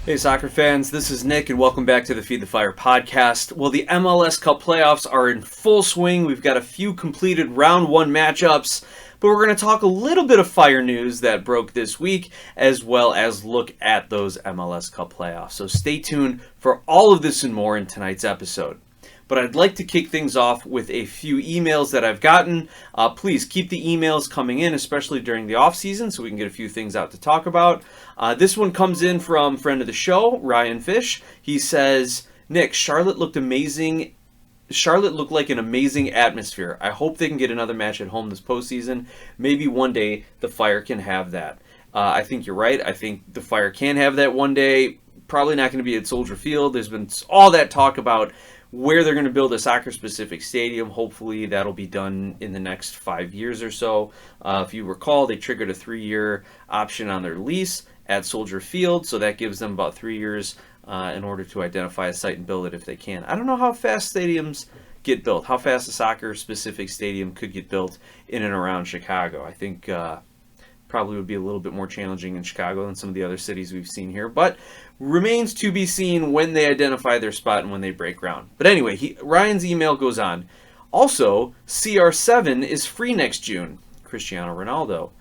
Hey soccer fans, this is Nick and welcome back to the Feed the Fire podcast. Well, the MLS Cup Playoffs are in full swing. We've got a few completed round one matchups, but we're going to talk a little bit of Fire news that broke this week, as well as look at those MLS Cup Playoffs. So stay tuned for all of this and more in tonight's episode. But I'd like to kick things off with a few emails that I've gotten. Please keep the emails coming in, especially during the off season, so we can get a few things out to talk about. This one comes in from friend of the show, Ryan Fish. He says, Nick, Charlotte looked amazing. Charlotte looked like an amazing atmosphere. I hope they can get another match at home this postseason. Maybe one day the Fire can have that. I think you're right. I think the Fire can have that one day. Probably not going to be at Soldier Field. There's been all that talk about where they're going to build a soccer-specific stadium. Hopefully that'll be done in the next 5 years or so. If you recall, they triggered a 3-year option on their lease at Soldier Field, so that gives them about 3 years in order to identify a site and build it if they can. I don't know how fast stadiums get built, how fast a soccer-specific stadium could get built in and around Chicago. I think probably would be a little bit more challenging in Chicago than some of the other cities we've seen here, but remains to be seen when they identify their spot and when they break ground. But anyway, Ryan's email goes on. Also, CR7 is free next June. Cristiano Ronaldo.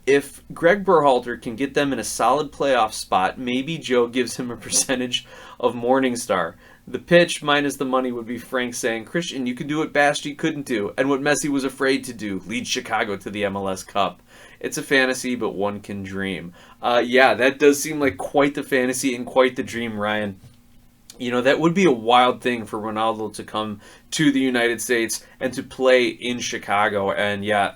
If Greg Berhalter can get them in a solid playoff spot, maybe Joe gives him a percentage of Morningstar. The pitch minus the money would be Frank saying, Christian, you can do what Basti couldn't do, and what Messi was afraid to do, lead Chicago to the MLS Cup. It's a fantasy, but one can dream. Yeah, that does seem like quite the fantasy and quite the dream, Ryan. You know, that would be a wild thing for Ronaldo to come to the United States and to play in Chicago. And yeah,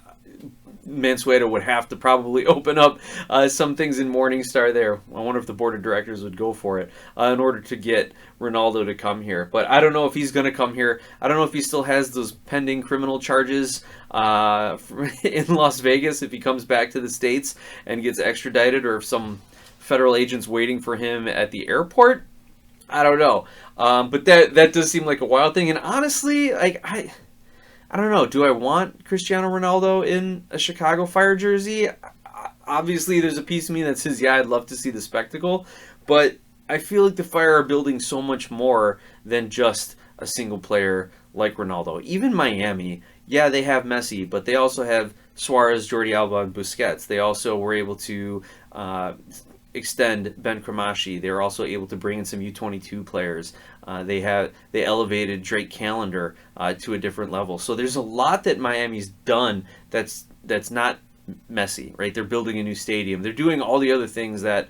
Mansueto would have to probably open up some things in Morningstar there. I wonder if the board of directors would go for it in order to get Ronaldo to come here. But I don't know if he's going to come here. I don't know if he still has those pending criminal charges in Las Vegas if he comes back to the States and gets extradited, or if some federal agent's waiting for him at the airport. I don't know. But that does seem like a wild thing. And honestly, I don't know. Do I want Cristiano Ronaldo in a Chicago Fire jersey? Obviously, there's a piece of me that says, yeah, I'd love to see the spectacle. But I feel like the Fire are building so much more than just a single player like Ronaldo. Even Miami, yeah, they have Messi, but they also have Suarez, Jordi Alba, and Busquets. They also were able to extend Ben Cramashi. They're also able to bring in some U22 players. They elevated Drake Callender to a different level. So there's a lot that Miami's done that's not Messi, right? They're building a new stadium. They're doing all the other things that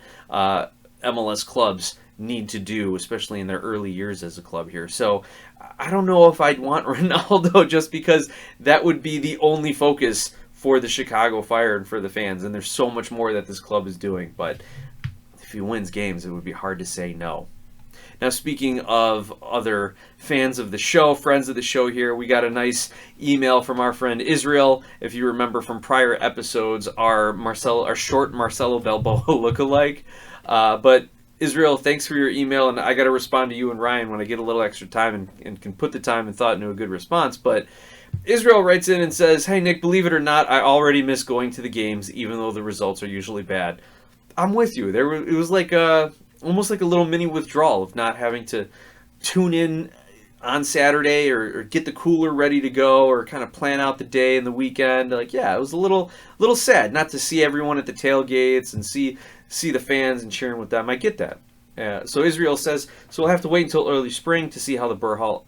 MLS clubs need to do, especially in their early years as a club here. So I don't know if I'd want Ronaldo just because that would be the only focus for the Chicago Fire and for the fans. And there's so much more that this club is doing. But if he wins games, it would be hard to say no. Now, speaking of other fans of the show, friends of the show here, we got a nice email from our friend Israel. If you remember from prior episodes, our short Marcelo Balboa lookalike. But Israel, thanks for your email, and I got to respond to you and Ryan when I get a little extra time and can put the time and thought into a good response. But Israel writes in and says, hey, Nick, believe it or not, I already miss going to the games, even though the results are usually bad. I'm with you. It was like almost like a little mini withdrawal of not having to tune in on Saturday or get the cooler ready to go or kind of plan out the day and the weekend. Like, yeah, it was a little sad not to see everyone at the tailgates and see the fans and cheering with them. I get that. So Israel says, so we'll have to wait until early spring to see how the Berhalter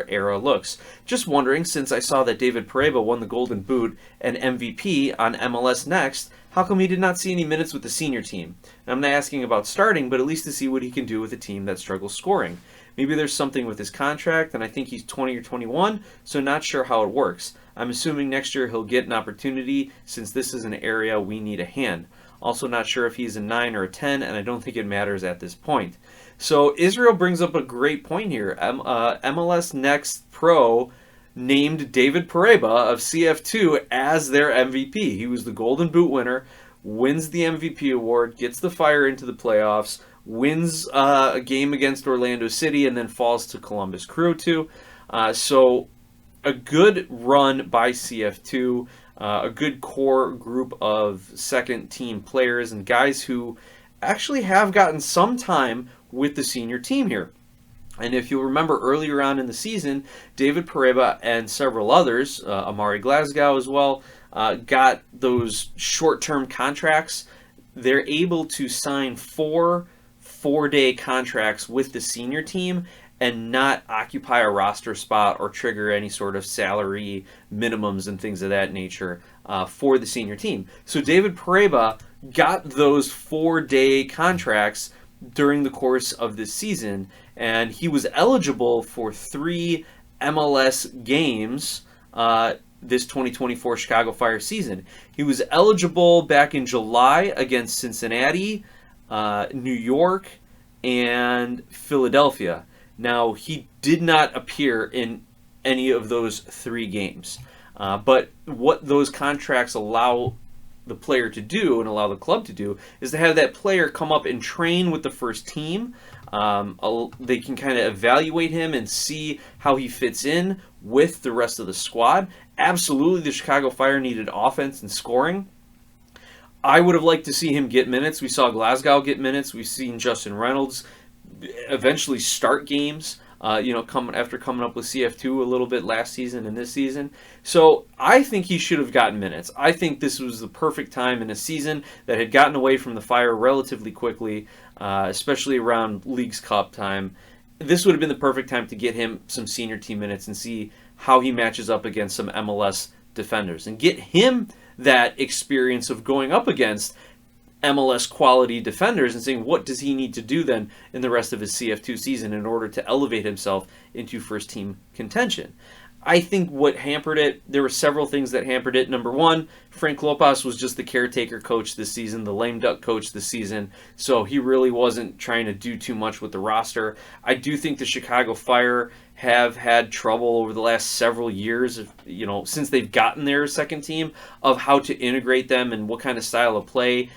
era looks. Just wondering, since I saw that David Poreba won the Golden Boot and MVP on MLS Next, how come he did not see any minutes with the senior team? And I'm not asking about starting, but at least to see what he can do with a team that struggles scoring. Maybe there's something with his contract, and I think he's 20 or 21, so not sure how it works. I'm assuming next year he'll get an opportunity, since this is an area we need a hand. Also not sure if he's a 9 or a 10, and I don't think it matters at this point. So Israel brings up a great point here. MLS Next Pro named David Poreba of CF2 as their MVP. He was the Golden Boot winner, wins the MVP award, gets the Fire into the playoffs, wins a game against Orlando City, and then falls to Columbus Crew too. So a good run by CF2, a good core group of second team players and guys who actually have gotten some time with the senior team here. And if you'll remember earlier on in the season, David Poreba and several others, Amari Glasgow as well, got those short-term contracts. They're able to sign four-day contracts with the senior team and not occupy a roster spot or trigger any sort of salary minimums and things of that nature for the senior team. So David Poreba got those 4-day contracts during the course of this season, and he was eligible for 3 MLS games this 2024 Chicago Fire season. He was eligible back in July against Cincinnati, New York, and Philadelphia. Now, he did not appear in any of those 3 games, but what those contracts allow the player to do and allow the club to do is to have that player come up and train with the first team. They can kind of evaluate him and see how he fits in with the rest of the squad. Absolutely, the Chicago Fire needed offense and scoring. I would have liked to see him get minutes. We saw Glasgow get minutes. We've seen Justin Reynolds eventually start games, after coming up with CF2 a little bit last season and this season. So I think he should have gotten minutes. I think this was the perfect time in a season that had gotten away from the Fire relatively quickly, especially around Leagues Cup time. This would have been the perfect time to get him some senior team minutes and see how he matches up against some MLS defenders and get him that experience of going up against MLS quality defenders and saying what does he need to do then in the rest of his CF2 season in order to elevate himself into first team contention. I think what hampered it, there were several things that hampered it. Number one, Frank Lopez was just the caretaker coach this season, the lame duck coach this season, so he really wasn't trying to do too much with the roster. I do think the Chicago Fire have had trouble over the last several years, since they've gotten their second team, of how to integrate them and what kind of style of play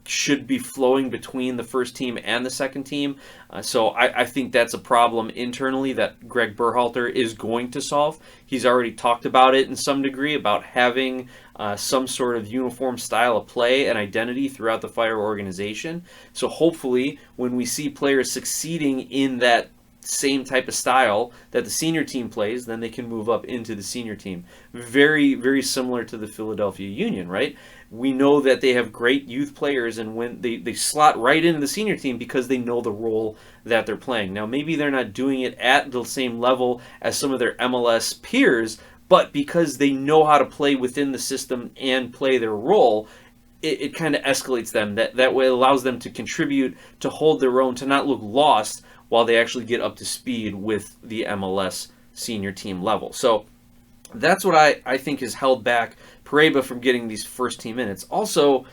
should be flowing between the first team and the second team. So I think that's a problem internally that Greg Berhalter is going to solve. He's already talked about it in some degree, about having some sort of uniform style of play and identity throughout the Fire organization. So hopefully when we see players succeeding in that same type of style that the senior team plays, then they can move up into the senior team. Very, very similar to the Philadelphia Union, right? We know that they have great youth players, and when they slot right into the senior team because they know the role that they're playing. Now, maybe they're not doing it at the same level as some of their MLS peers, but because they know how to play within the system and play their role, it kind of escalates them. That way it allows them to contribute, to hold their own, to not look lost while they actually get up to speed with the MLS senior team level. So that's what I think has held back Poreba from getting these first team minutes. Also,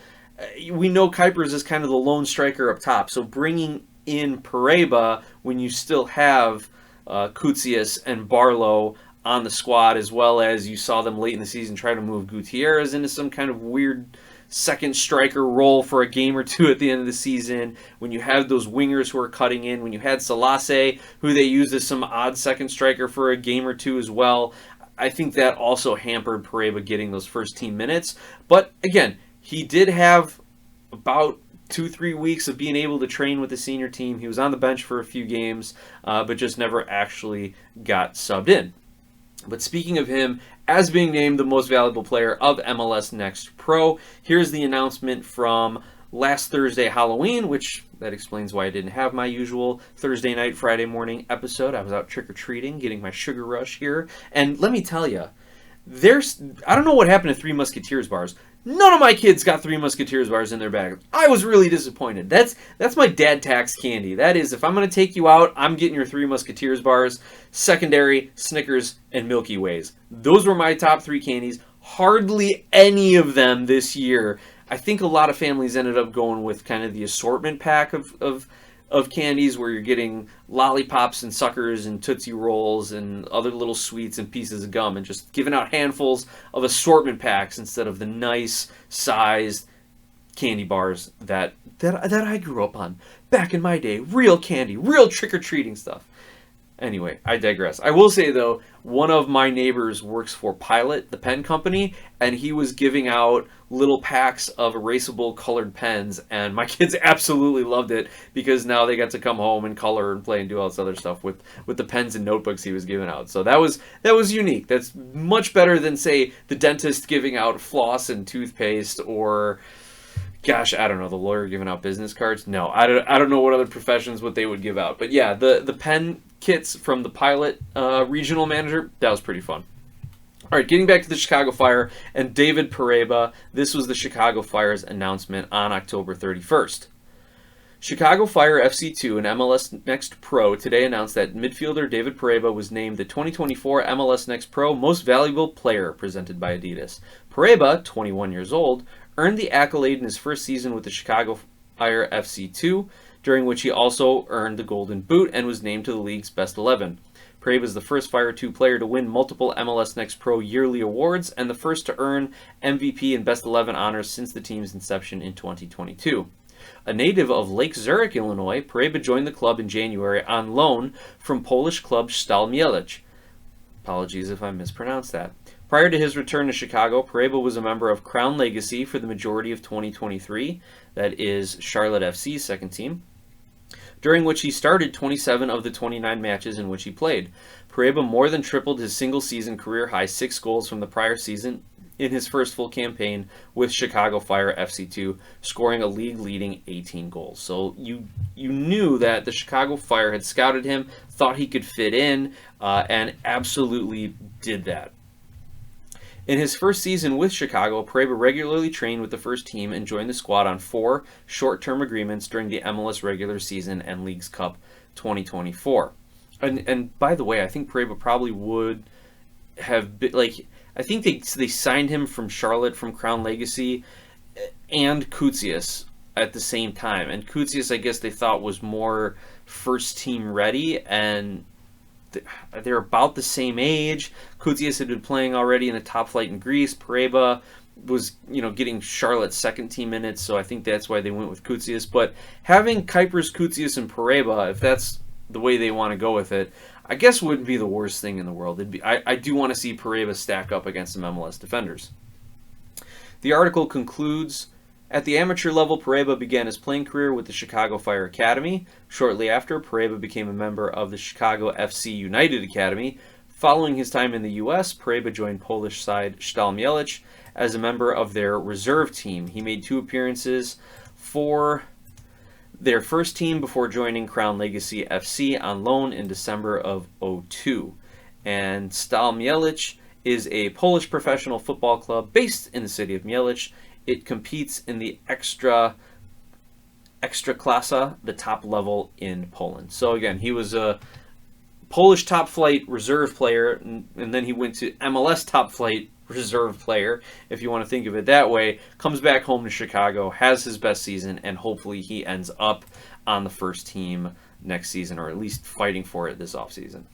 we know Kuipers is kind of the lone striker up top, so bringing in Poreba when you still have Koutsias and Barlow on the squad, as well as you saw them late in the season try to move Gutierrez into some kind of weird second striker role for a game or two at the end of the season, when you have those wingers who are cutting in, when you had Salase, who they used as some odd second striker for a game or two as well, I think that also hampered Poreba getting those first team minutes. But again, he did have about 2-3 weeks of being able to train with the senior team. He was on the bench for a few games, but just never actually got subbed in. But speaking of him as being named the most valuable player of MLS Next Pro, here's the announcement from last Thursday, Halloween, which that explains why I didn't have my usual Thursday night, Friday morning episode. I was out trick-or-treating, getting my sugar rush here. And let me tell you, I don't know what happened to Three Musketeers bars. None of my kids got Three Musketeers bars in their bag. I was really disappointed. That's my dad tax candy. That is, if I'm going to take you out, I'm getting your Three Musketeers bars, secondary, Snickers, and Milky Ways. Those were my top 3 candies. Hardly any of them this year. I think a lot of families ended up going with kind of the assortment pack of candies, where you're getting lollipops and suckers and Tootsie Rolls and other little sweets and pieces of gum, and just giving out handfuls of assortment packs instead of the nice sized candy bars that I grew up on back in my day. Real candy, real trick-or-treating stuff. Anyway, I digress. I will say, though, one of my neighbors works for Pilot, the pen company, and he was giving out little packs of erasable colored pens, and my kids absolutely loved it because now they got to come home and color and play and do all this other stuff with the pens and notebooks he was giving out. So that was unique. That's much better than, say, the dentist giving out floss and toothpaste, or gosh, I don't know, the lawyer giving out business cards. No, I don't know what other professions what they would give out. But yeah, the pen kits from the Pilot regional manager, that was pretty fun. All right, getting back to the Chicago Fire and David Poreba, this was the Chicago Fire's announcement on October 31st. Chicago Fire FC2 and MLS Next Pro today announced that midfielder David Poreba was named the 2024 MLS Next Pro Most Valuable Player presented by Adidas. Poreba, 21 years old, earned the accolade in his first season with the Chicago Fire FC2, during which he also earned the Golden Boot and was named to the league's Best 11. Poreba is the first Fire 2 player to win multiple MLS Next Pro yearly awards and the first to earn MVP and Best 11 honors since the team's inception in 2022. A native of Lake Zurich, Illinois, Poreba joined the club in January on loan from Polish club Stal Mielec. Apologies if I mispronounced that. Prior to his return to Chicago, Poreba was a member of Crown Legacy for the majority of 2023, that is Charlotte FC's second team, during which he started 27 of the 29 matches in which he played. Poreba more than tripled his single-season career-high 6 goals from the prior season in his first full campaign with Chicago Fire FC2, scoring a league-leading 18 goals. So you knew that the Chicago Fire had scouted him, thought he could fit in, and absolutely did that. In his first season with Chicago, Poreba regularly trained with the first team and joined the squad on 4 short-term agreements during the MLS regular season and Leagues Cup 2024. And by the way, I think Poreba probably would have been, like, I think they signed him from Charlotte, from Crown Legacy, and Koutsias at the same time. And Koutsias, I guess they thought was more first-team ready, and they're about the same age. Koutsias had been playing already in the top flight in Greece. Poreba was, getting Charlotte's second team minutes, so I think that's why they went with Koutsias. But having Kuipers, Koutsias, and Poreba, if that's the way they want to go with it, I guess wouldn't be the worst thing in the world. I do want to see Poreba stack up against some MLS defenders. The article concludes, at the amateur level, Poreba began his playing career with the Chicago Fire Academy. Shortly after, Poreba became a member of the Chicago FC United Academy. Following his time in the U.S., Poreba joined Polish side Stal Mielec as a member of their reserve team. He made 2 appearances for their first team before joining Crown Legacy FC on loan in December of 2002. And Stal Mielec is a Polish professional football club based in the city of Mielec. It competes in the Ekstraklasa, the top level in Poland. So again, he was a Polish top flight reserve player, and then he went to MLS top flight reserve player, if you want to think of it that way, comes back home to Chicago, has his best season, and hopefully he ends up on the first team next season, or at least fighting for it this offseason.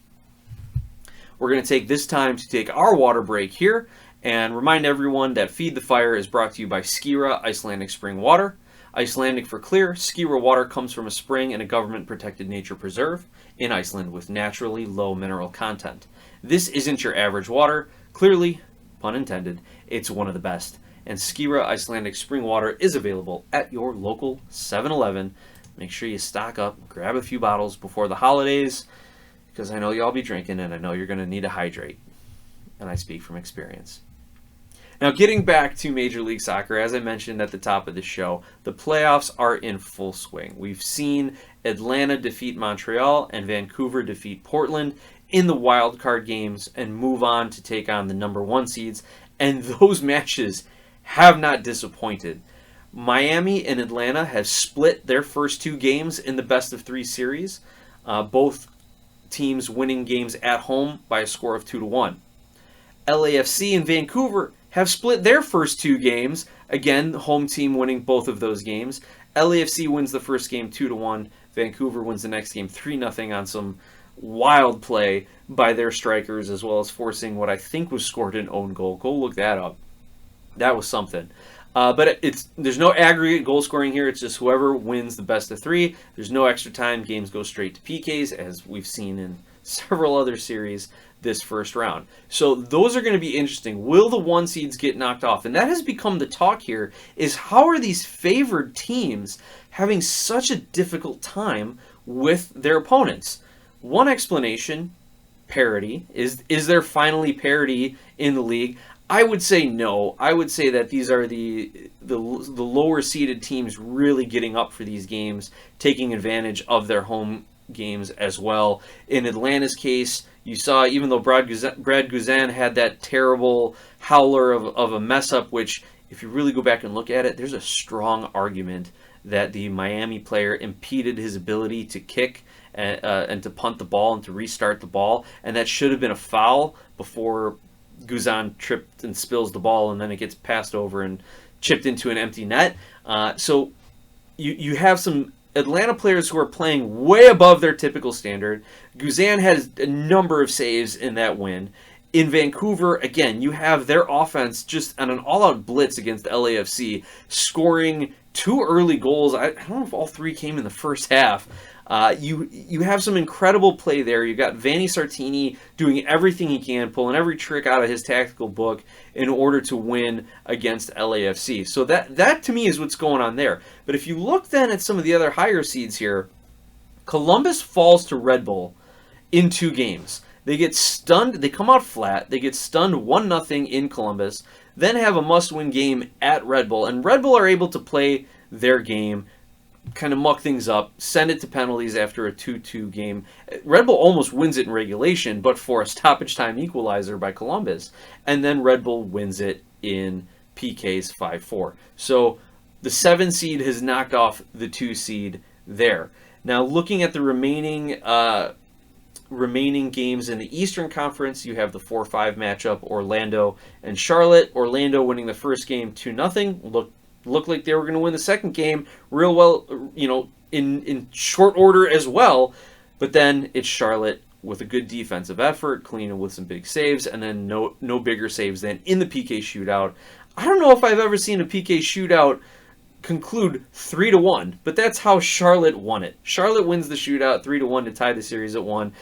We're going to take this time to take our water break here and remind everyone that Feed the Fire is brought to you by Skira Icelandic Spring Water. Icelandic for clear, Skira water comes from a spring in a government-protected nature preserve in Iceland with naturally low mineral content. This isn't your average water. Clearly, pun intended, it's one of the best. And Skira Icelandic Spring Water is available at your local 7-Eleven. Make sure you stock up, grab a few bottles before the holidays, because I know y'all be drinking and I know you're going to need to hydrate. And I speak from experience. Now, getting back to Major League Soccer, as I mentioned at the top of the show, the playoffs are in full swing. We've seen Atlanta defeat Montreal and Vancouver defeat Portland in the wild card games and move on to take on the number 1 seeds, and those matches have not disappointed. Miami and Atlanta have split their first 2 games in the best of 3 series, both teams winning games at home by a score of 2-1. LAFC and Vancouver have split their first 2 games, again, the home team winning both of those games. LAFC wins the first game 2-1, Vancouver wins the next game 3-0 on some wild play by their strikers, as well as forcing what I think was scored an own goal. Go look that up. That was something. But there's no aggregate goal scoring here. It's just whoever wins the best of 3. There's no extra time. Games go straight to PKs, as we've seen in several other series this first round. So those are going to be interesting. Will the 1 seeds get knocked off? And that has become the talk here, is how are these favored teams having such a difficult time with their opponents? One explanation, parity. Is there finally parity in the league? I would say no. I would say that these are the lower seeded teams really getting up for these games, taking advantage of their home games as well. In Atlanta's case, you saw, even though Brad Guzan had that terrible howler of a mess up, which if you really go back and look at it, there's a strong argument that the Miami player impeded his ability to kick and to punt the ball and to restart the ball, and that should have been a foul before Guzan tripped and spills the ball, and then it gets passed over and chipped into an empty net. So you have some Atlanta players who are playing way above their typical standard. Guzan has a number of saves in that win. In Vancouver, again, you have their offense just on an all-out blitz against LAFC, scoring 2 early goals. I don't know if all 3 came in the first half. You have some incredible play there. You got Vanni Sartini doing everything he can, pulling every trick out of his tactical book in order to win against LAFC. So that to me is what's going on there. But if you look then at some of the other higher seeds here, Columbus falls to Red Bull in 2 games. They get stunned. They come out flat. They get stunned 1-0 in Columbus, then have a must-win game at Red Bull. And Red Bull are able to play their game, kind of muck things up, send it to penalties after a 2-2 game. Red Bull almost wins it in regulation, but for a stoppage time equalizer by Columbus. And then Red Bull wins it in PKs 5-4. So the 7 seed has knocked off the 2 seed there. Now looking at the remaining games in the Eastern Conference, you have the 4-5 matchup, Orlando and Charlotte. Orlando winning the first game 2-0. Looked like they were going to win the second game real well, in short order as well. But then it's Charlotte with a good defensive effort, clean with some big saves, and then no bigger saves than in the PK shootout. I don't know if I've ever seen a PK shootout conclude 3-1, but that's how Charlotte won it. Charlotte wins the shootout 3-1 to tie the series at 1.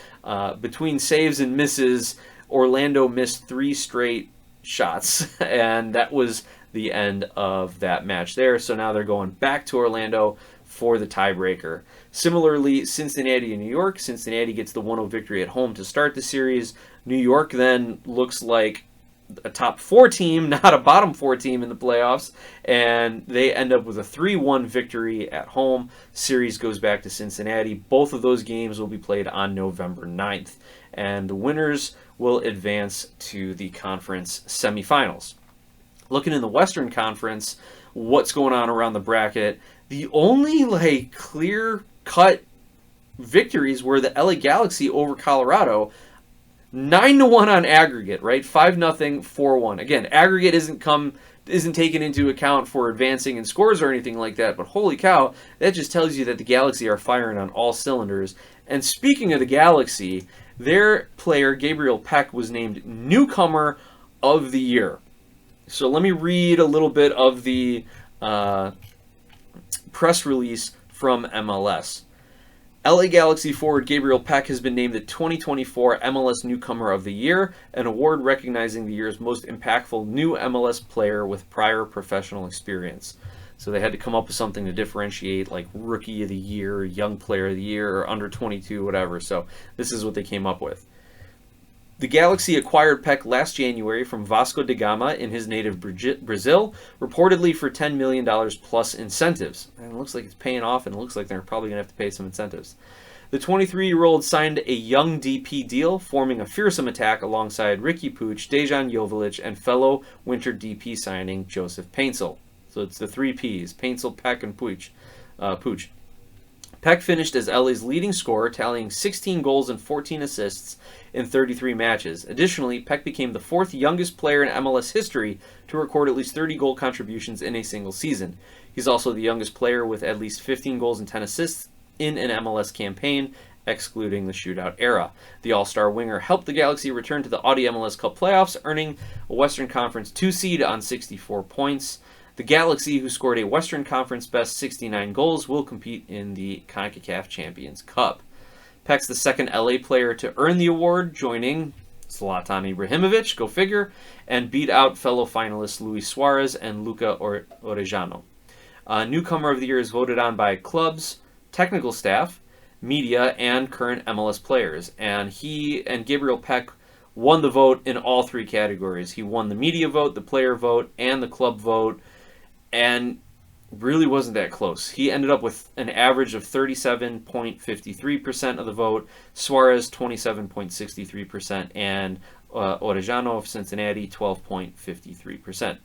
Between saves and misses, Orlando missed 3 straight shots, and that was the end of that match there. So now they're going back to Orlando for the tiebreaker. Similarly, Cincinnati and New York. Cincinnati gets the 1-0 victory at home to start the series. New York then looks like a top 4 team, not a bottom 4 team in the playoffs, and they end up with a 3-1 victory at home. Series goes back to Cincinnati. Both of those games will be played on November 9th, and the winners will advance to the conference semifinals. Looking in the Western Conference, what's going on around the bracket? The only clear-cut victories were the LA Galaxy over Colorado. 9-1 on aggregate, right? 5-0, 4-1. Again, aggregate isn't taken into account for advancing in scores or anything like that, but holy cow, that just tells you that the Galaxy are firing on all cylinders. And speaking of the Galaxy, their player, Gabriel Peck, was named Newcomer of the Year. So let me read a little bit of the press release from MLS. LA Galaxy forward Gabriel Peck has been named the 2024 MLS Newcomer of the Year, an award recognizing the year's most impactful new MLS player with prior professional experience. So they had to come up with something to differentiate, like Rookie of the Year, Young Player of the Year, or Under 22, whatever. So this is what they came up with. The Galaxy acquired Peck last January from Vasco da Gama in his native Brazil, reportedly for $10 million plus incentives. And it looks like it's paying off, and it looks like they're probably going to have to pay some incentives. The 23-year-old signed a young DP deal, forming a fearsome attack alongside Ricky Puig, Dejan Joveljic, and fellow winter DP signing Joseph Paintsil. So it's the 3 Ps, Paintsil, Peck, and Puig. Peck finished as LA's leading scorer, tallying 16 goals and 14 assists in 33 matches. Additionally, Peck became the 4th youngest player in MLS history to record at least 30 goal contributions in a single season. He's also the youngest player with at least 15 goals and 10 assists in an MLS campaign, excluding the shootout era. The All-Star winger helped the Galaxy return to the Audi MLS Cup Playoffs, earning a Western Conference 2 seed on 64 points. The Galaxy, who scored a Western Conference best 69 goals, will compete in the CONCACAF Champions Cup. Peck's the second LA player to earn the award, joining Zlatan Ibrahimovic, go figure, and beat out fellow finalists Luis Suarez and Luca Orejano. Newcomer of the Year is voted on by clubs, technical staff, media, and current MLS players. And he and Gabriel Peck won the vote in all three categories. He won the media vote, the player vote, and the club vote, and really wasn't that close. He ended up with an average of 37.53% of the vote, Suarez 27.63%, and Orejano of Cincinnati 12.53%.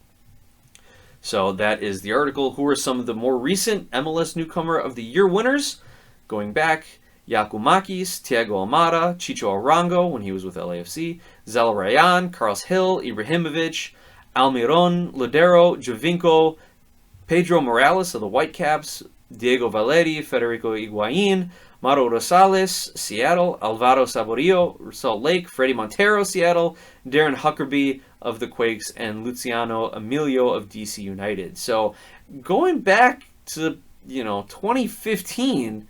So that is the article. Who are some of the more recent MLS Newcomer of the Year winners? Going back, Yakumakis, Thiago Almada, Chicho Arango when he was with LAFC, Zelarayan, Carlos Hill, Ibrahimovic, Almiron, Ladero, Jovinko, Pedro Morales of the Whitecaps, Diego Valeri, Federico Higuain, Mauro Rosales, Seattle, Alvaro Saborio, Salt Lake, Freddie Montero, Seattle, Darren Huckerby of the Quakes, and Luciano Emilio of DC United. So going back to 2015,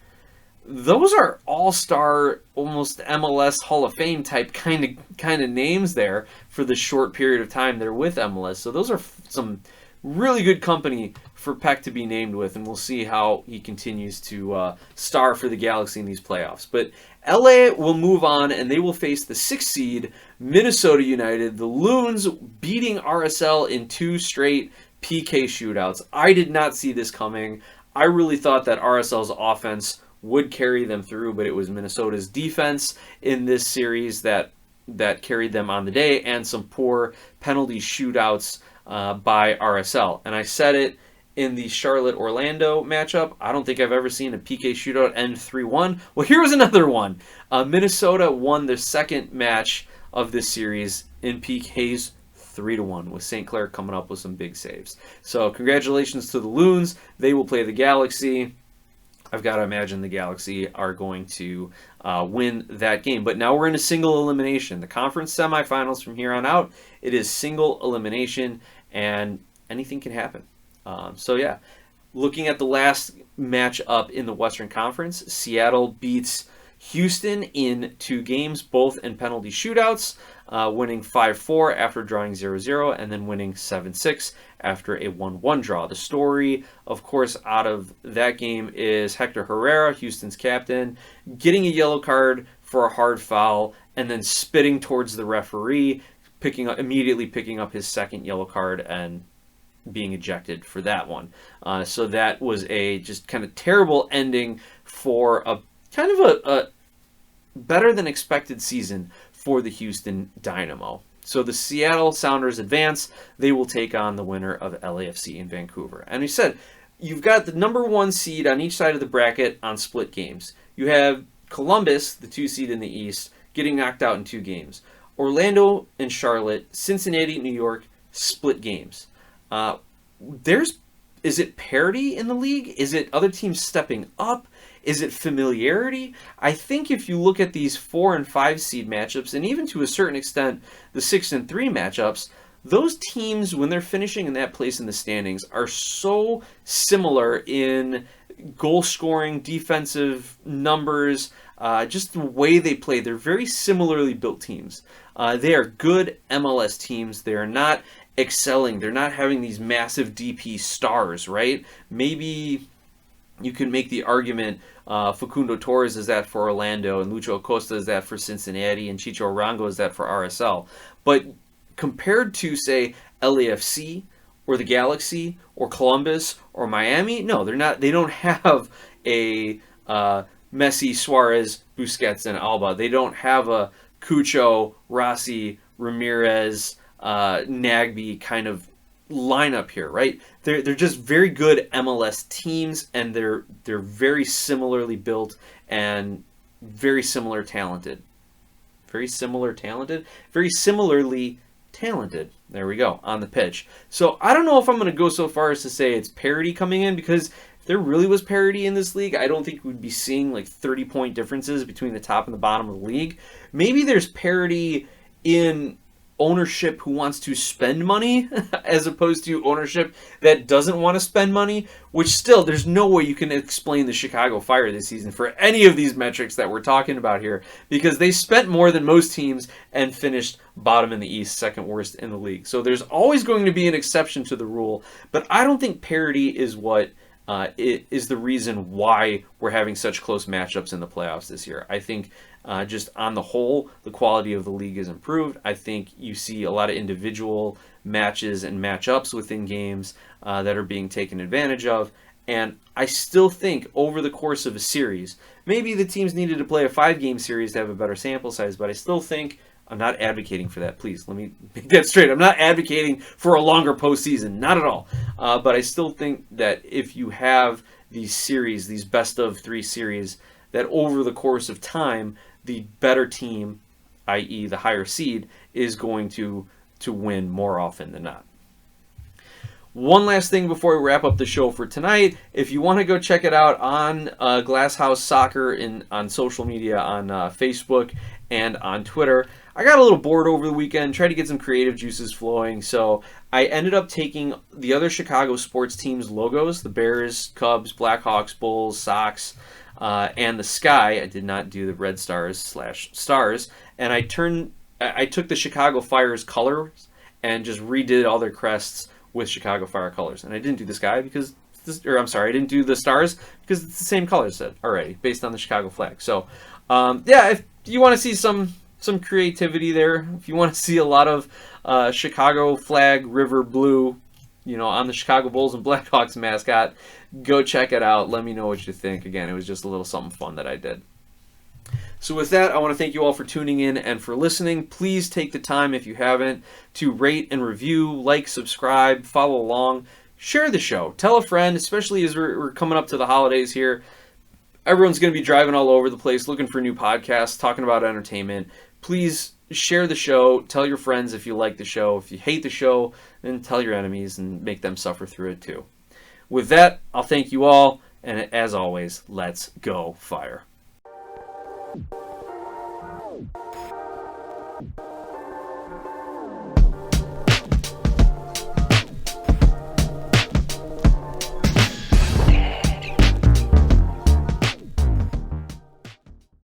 those are all-star, almost MLS Hall of Fame type kind of names there for the short period of time they're with MLS. So those are some really good company for Peck to be named with, and we'll see how he continues to star for the Galaxy in these playoffs. But LA will move on, and they will face the 6th seed Minnesota United, the Loons beating RSL in 2 straight PK shootouts. I did not see this coming. I really thought that RSL's offense would carry them through, but it was Minnesota's defense in this series that carried them on the day, and some poor penalty shootouts by RSL. And I said it in the Charlotte-Orlando matchup. I don't think I've ever seen a PK shootout end 3-1. Well, here was another one. Minnesota won their second match of this series in PKs 3-1, with St. Clair coming up with some big saves. So congratulations to the Loons. They will play the Galaxy. I've got to imagine the Galaxy are going to win that game. But now we're in a single elimination. The conference semifinals from here on out, it is single elimination, and anything can happen. So yeah, looking at the last match up in the Western Conference, Seattle beats Houston in 2 games, both in penalty shootouts, winning 5-4 after drawing 0-0, and then winning 7-6 after a 1-1 draw. The story, of course, out of that game is Hector Herrera, Houston's captain, getting a yellow card for a hard foul, and then spitting towards the referee, immediately picking up his second yellow card and being ejected for that one. So that was a just kind of terrible ending for a kind of a better than expected season for the Houston Dynamo. So the Seattle Sounders advance. They will take on the winner of LAFC in Vancouver. And we said, you've got the number 1 seed on each side of the bracket on split games. You have Columbus, the 2 seed in the East, getting knocked out in 2 games. Orlando and Charlotte, Cincinnati, New York, split games. Is it parity in the league? Is it other teams stepping up? Is it familiarity? I think if you look at these 4 and 5 seed matchups, and even to a certain extent the 6 and 3 matchups, those teams, when they're finishing in that place in the standings, are so similar in goal scoring, defensive numbers, just the way they play. They're very similarly built teams. They are good MLS teams. They are not excelling. They're not having these massive DP stars, right? Maybe you can make the argument Facundo Torres is that for Orlando, and Lucho Acosta is that for Cincinnati, and Chicho Arango is that for RSL. But compared to, say, LAFC or the Galaxy or Columbus or Miami, no, they're not. They don't have a Messi, Suarez, Busquets, and Alba. They don't have a Cucho, Rossi, Ramirez, Nagby kind of lineup here, right? They're just very good MLS teams, and they're very similarly built and very similarly talented. Very similarly talented. There we go, on the pitch. So I don't know if I'm going to go so far as to say it's parity coming in, because if there really was parity in this league, I don't think we'd be seeing like 30-point differences between the top and the bottom of the league. Maybe there's parity in ownership who wants to spend money as opposed to ownership that doesn't want to spend money, which still, there's no way you can explain the Chicago Fire this season for any of these metrics that we're talking about here, because they spent more than most teams and finished bottom in the East, second worst in the league. So there's always going to be an exception to the rule, but I don't think parity is what it is the reason why we're having such close matchups in the playoffs this year. I think just on the whole, the quality of the league is improved. I think you see a lot of individual matches and matchups within games that are being taken advantage of. And I still think over the course of a series, maybe the teams needed to play a 5-game series to have a better sample size, but I still think, I'm not advocating for that, please. Let me make that straight. I'm not advocating for a longer postseason, not at all. But I still think that if you have these series, these best-of-3 series, that over the course of time, the better team, i.e. the higher seed, is going to win more often than not. One last thing before we wrap up the show for tonight. If you want to go check it out on Glasshouse Soccer on social media, on Facebook and on Twitter, I got a little bored over the weekend, tried to get some creative juices flowing, so I ended up taking the other Chicago sports teams' logos, the Bears, Cubs, Blackhawks, Bulls, Sox, and the Sky. I did not do the Red Stars/Stars, and I took the Chicago Fire's colors and just redid all their crests with Chicago Fire colors. And I didn't do the Sky because, I didn't do the Stars because it's the same color set already, based on the Chicago flag. So, if you want to see some creativity there, if you want to see a lot of Chicago flag river blue, on the Chicago Bulls and Blackhawks mascot, go check it out. Let me know what you think. Again, it was just a little something fun that I did. So with that, I want to thank you all for tuning in and for listening. Please take the time, if you haven't, to rate and review, like, subscribe, follow along, share the show. Tell a friend, especially as we're coming up to the holidays here. Everyone's going to be driving all over the place looking for new podcasts, talking about entertainment. Please share the show. Tell your friends if you like the show. If you hate the show, then tell your enemies and make them suffer through it too. With that, I'll thank you all. And as always, let's go Fire.